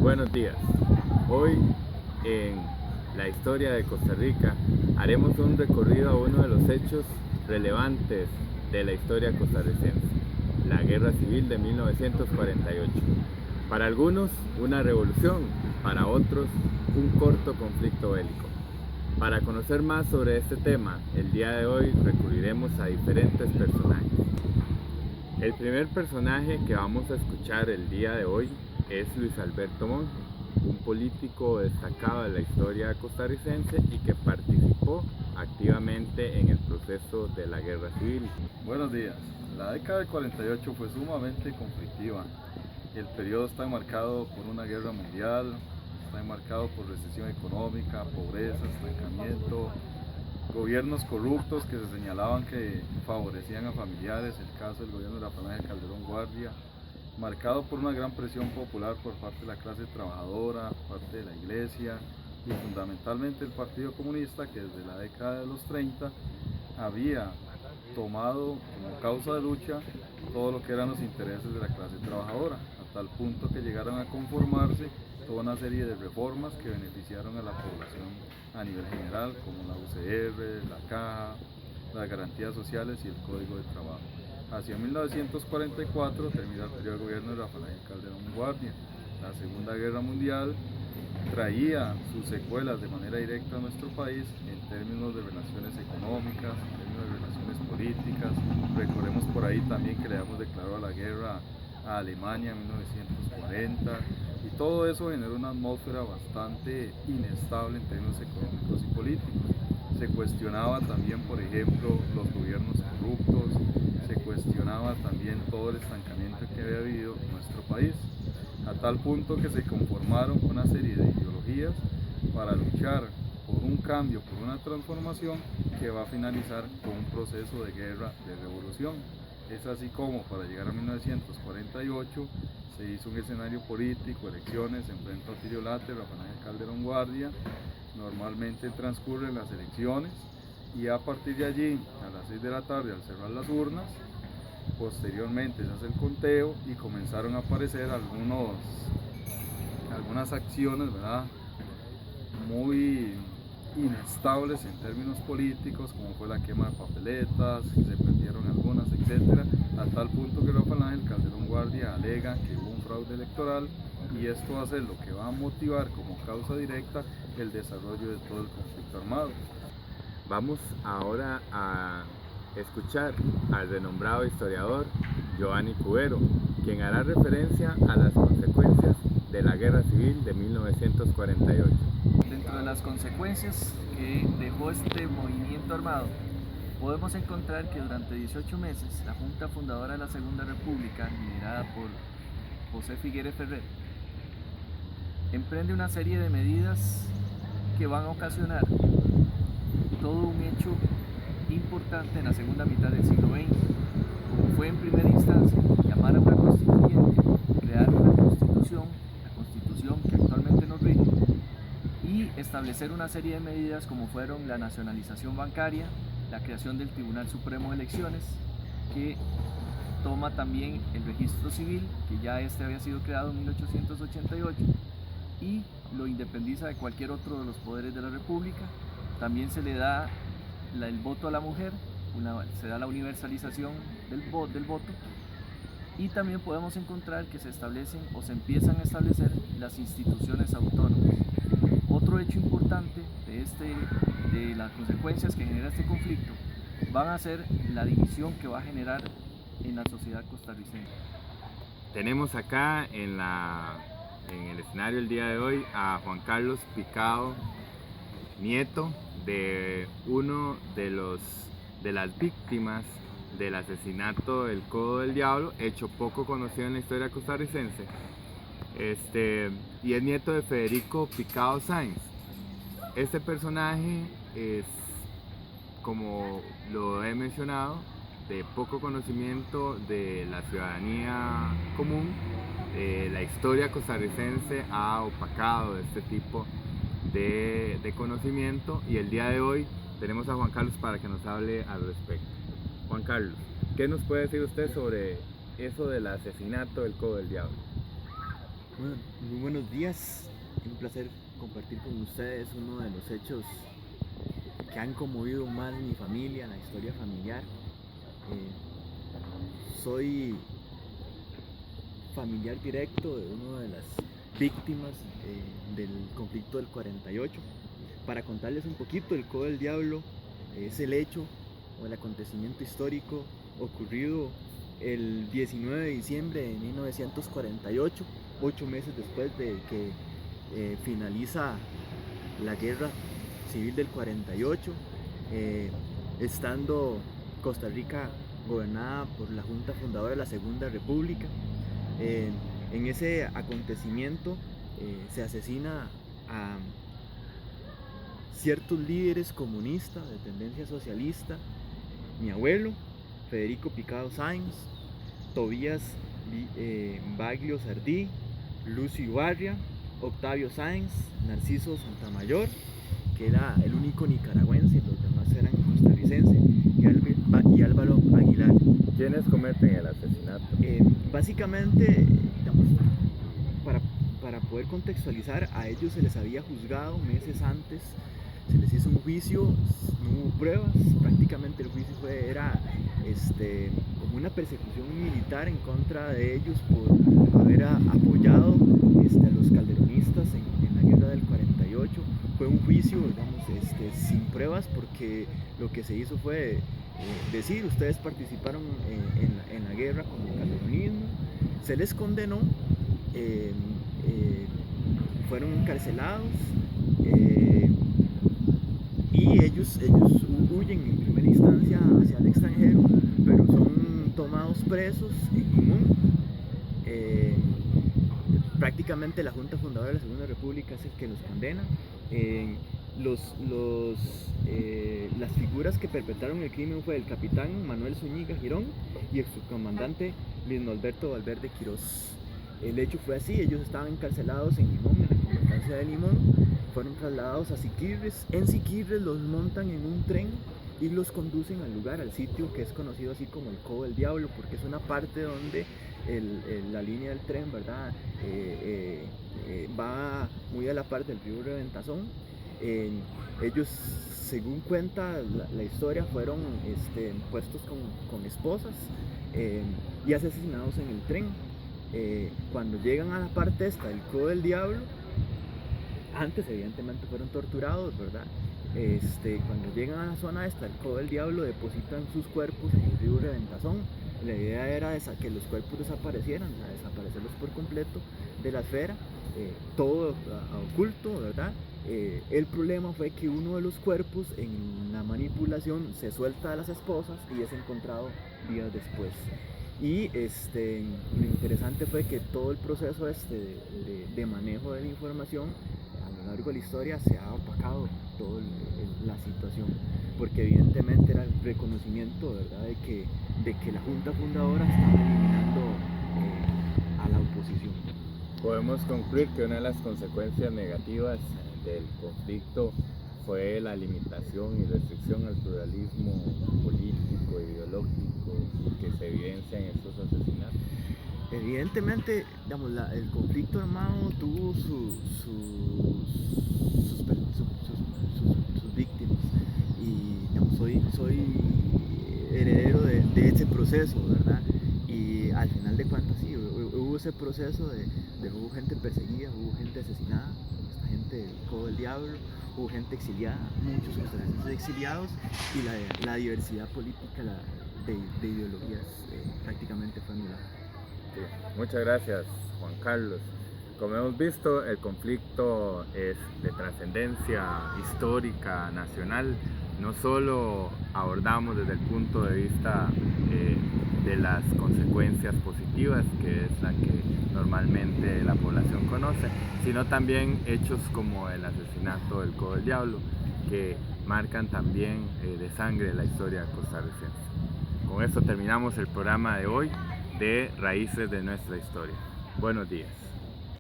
Buenos días. Hoy en la historia de Costa Rica haremos un recorrido a uno de los hechos relevantes de la historia costarricense, la Guerra Civil de 1948. Para algunos una revolución, para otros un corto conflicto bélico. Para conocer más sobre este tema, el día de hoy recurriremos a diferentes personajes. El primer personaje que vamos a escuchar el día de hoy es Luis Alberto Monge, un político destacado de la historia costarricense y que participó activamente en el proceso de la Guerra Civil. Buenos días. La década del 48 fue sumamente conflictiva. El periodo está enmarcado por una guerra mundial, está enmarcado por recesión económica, pobreza, estancamiento, gobiernos corruptos que se señalaban que favorecían a familiares, el caso del gobierno de Rafael Ángel Calderón Guardia, marcado por una gran presión popular por parte de la clase trabajadora, por parte de la iglesia y fundamentalmente el Partido Comunista, que desde la década de los 30 había tomado como causa de lucha todo lo que eran los intereses de la clase trabajadora, a tal punto que llegaron a conformarse toda una serie de reformas que beneficiaron a la población a nivel general, como la UCR, la Caja, las garantías sociales y el Código de Trabajo. Hacia 1944 terminó el periodo de gobierno de Rafael Ángel Calderón Guardia. La Segunda Guerra Mundial traía sus secuelas de manera directa a nuestro país en términos de relaciones económicas, en términos de relaciones políticas. Recordemos por ahí también que le habíamos declarado la guerra a Alemania en 1940 y todo eso generó una atmósfera bastante inestable en términos económicos y políticos. Se cuestionaba también, por ejemplo, los gobiernos corruptos, se cuestionaba también todo el estancamiento que había habido en nuestro país, a tal punto que se conformaron una serie de ideologías para luchar por un cambio, por una transformación que va a finalizar con un proceso de guerra, de revolución. Es así como para llegar a 1948 se hizo un escenario político, elecciones, se enfrenta a Otilio Latre, Rafael Ángel Calderón Guardia. Normalmente transcurren las elecciones y a partir de allí, a las 6 de la tarde, al cerrar las urnas, posteriormente se hace el conteo y comenzaron a aparecer algunas acciones, ¿verdad?, muy inestables en términos políticos, como fue la quema de papeletas, se perdieron algunas, etcétera, a tal punto que Rafael Ángel Calderón Guardia alega que hubo un fraude electoral y esto va a ser lo que va a motivar como causa directa el desarrollo de todo el conflicto armado. Vamos ahora a escuchar al renombrado historiador Giovanni Cubero, quien hará referencia a las consecuencias de la Guerra Civil de 1948. Dentro de las consecuencias que dejó este movimiento armado, podemos encontrar que durante 18 meses la Junta Fundadora de la Segunda República, liderada por José Figueres Ferrer, emprende una serie de medidas que van a ocasionar todo un hecho importante en la segunda mitad del siglo XX, como fue en primera instancia llamar a una constituyente, crear una constitución, la constitución que actualmente nos rige, y establecer una serie de medidas como fueron la nacionalización bancaria, la creación del Tribunal Supremo de Elecciones, que toma también el registro civil, que ya este había sido creado en 1888, y lo independiza de cualquier otro de los poderes de la República. También se le da el voto a la mujer, se da la universalización del voto, y también podemos encontrar que se establecen o se empiezan a establecer las instituciones autónomas. Otro hecho importante de las consecuencias que genera este conflicto van a ser la división que va a generar en la sociedad costarricense. Tenemos acá en el escenario el día de hoy a Juan Carlos Picado, nieto de uno de las víctimas del asesinato del Codo del Diablo, hecho poco conocido en la historia costarricense, y es nieto de Federico Picado Sáenz. Este personaje es, como lo he mencionado, de poco conocimiento de la ciudadanía común. La historia costarricense ha opacado este tipo de conocimiento y el día de hoy tenemos a Juan Carlos para que nos hable al respecto. Juan Carlos, ¿qué nos puede decir usted sobre eso del asesinato del Codo del Diablo? Bueno, muy buenos días. Un placer compartir con ustedes uno de los hechos que han conmovido más mi familia, la historia familiar. Soy familiar directo de una de las víctimas del conflicto del 48. Para contarles un poquito, el Codo del Diablo es el hecho o el acontecimiento histórico ocurrido el 19 de diciembre de 1948, 8 meses después de que finaliza la guerra civil del 48, estando Costa Rica gobernada por la Junta Fundadora de la Segunda República. En ese acontecimiento se asesina a ciertos líderes comunistas de tendencia socialista: mi abuelo, Federico Picado Sáenz, Tobías Baglio Sardí, Lucio Ibarria, Octavio Sáenz, Narciso Santamayor, que era el único nicaragüense, los demás eran costarricenses, y Álvaro Aguilar. ¿Quiénes cometen el asesinato? Básicamente, digamos, para poder contextualizar, a ellos se les había juzgado meses antes, se les hizo un juicio, no hubo pruebas, prácticamente el juicio era como una persecución militar en contra de ellos por haber apoyado a los calderonistas en la guerra del 48. Fue un juicio, digamos, sin pruebas, porque lo que se hizo fue decir: ustedes participaron en la guerra con el calderonismo. Se les condenó, fueron encarcelados, y ellos huyen en primera instancia hacia el extranjero, pero son tomados presos en Limón. Prácticamente la Junta Fundadora de la Segunda República es el que los condena. Las figuras que perpetraron el crimen fue el capitán Manuel Zúñiga Girón y el subcomandante Luis Norberto Valverde Quirós. El hecho fue así: ellos estaban encarcelados en Limón, en la comandancia de Limón, fueron trasladados a Siquirres. En Siquirres los montan en un tren y los conducen al lugar, al sitio que es conocido así como el Codo del Diablo, porque es una parte donde la línea del tren, ¿verdad? Va muy a la par del río Reventazón. Ellos, según cuenta la historia, fueron puestos con esposas y asesinados en el tren. Cuando llegan a la parte esta del Codo del Diablo, antes evidentemente fueron torturados, ¿verdad? Cuando llegan a la zona esta del Codo del Diablo, depositan sus cuerpos en el río Reventazón. La idea era que los cuerpos desaparecieran, desaparecerlos por completo de la esfera, todo oculto, ¿verdad? El problema fue que uno de los cuerpos, en la manipulación, se suelta de las esposas y es encontrado días después. Y lo interesante fue que todo el proceso de manejo de la información a lo largo de la historia se ha opacado toda la situación, porque evidentemente era el reconocimiento, ¿verdad?, de que la Junta Fundadora estaba eliminando a la oposición. Podemos concluir que una de las consecuencias negativas del conflicto fue la limitación y restricción al pluralismo político e ideológico que se evidencia en estos asesinatos. Evidentemente, digamos, el conflicto armado tuvo sus víctimas, y digamos, soy heredero de ese proceso, ¿verdad? Y al final de cuentas sí, hubo ese proceso hubo gente perseguida, hubo gente asesinada, esta gente del Codo del Diablo, hubo gente exiliada, muchos costarricenses exiliados, y la diversidad política de ideologías prácticamente fue anulada. Sí. Muchas gracias, Juan Carlos. Como hemos visto, el conflicto es de trascendencia histórica nacional. No solo abordamos desde el punto de vista de las consecuencias positivas, que es la que normalmente la población conoce, sino también hechos como el asesinato del Codo del Diablo, que marcan también de sangre la historia costarricense. Con esto terminamos el programa de hoy de Raíces de nuestra historia. Buenos días.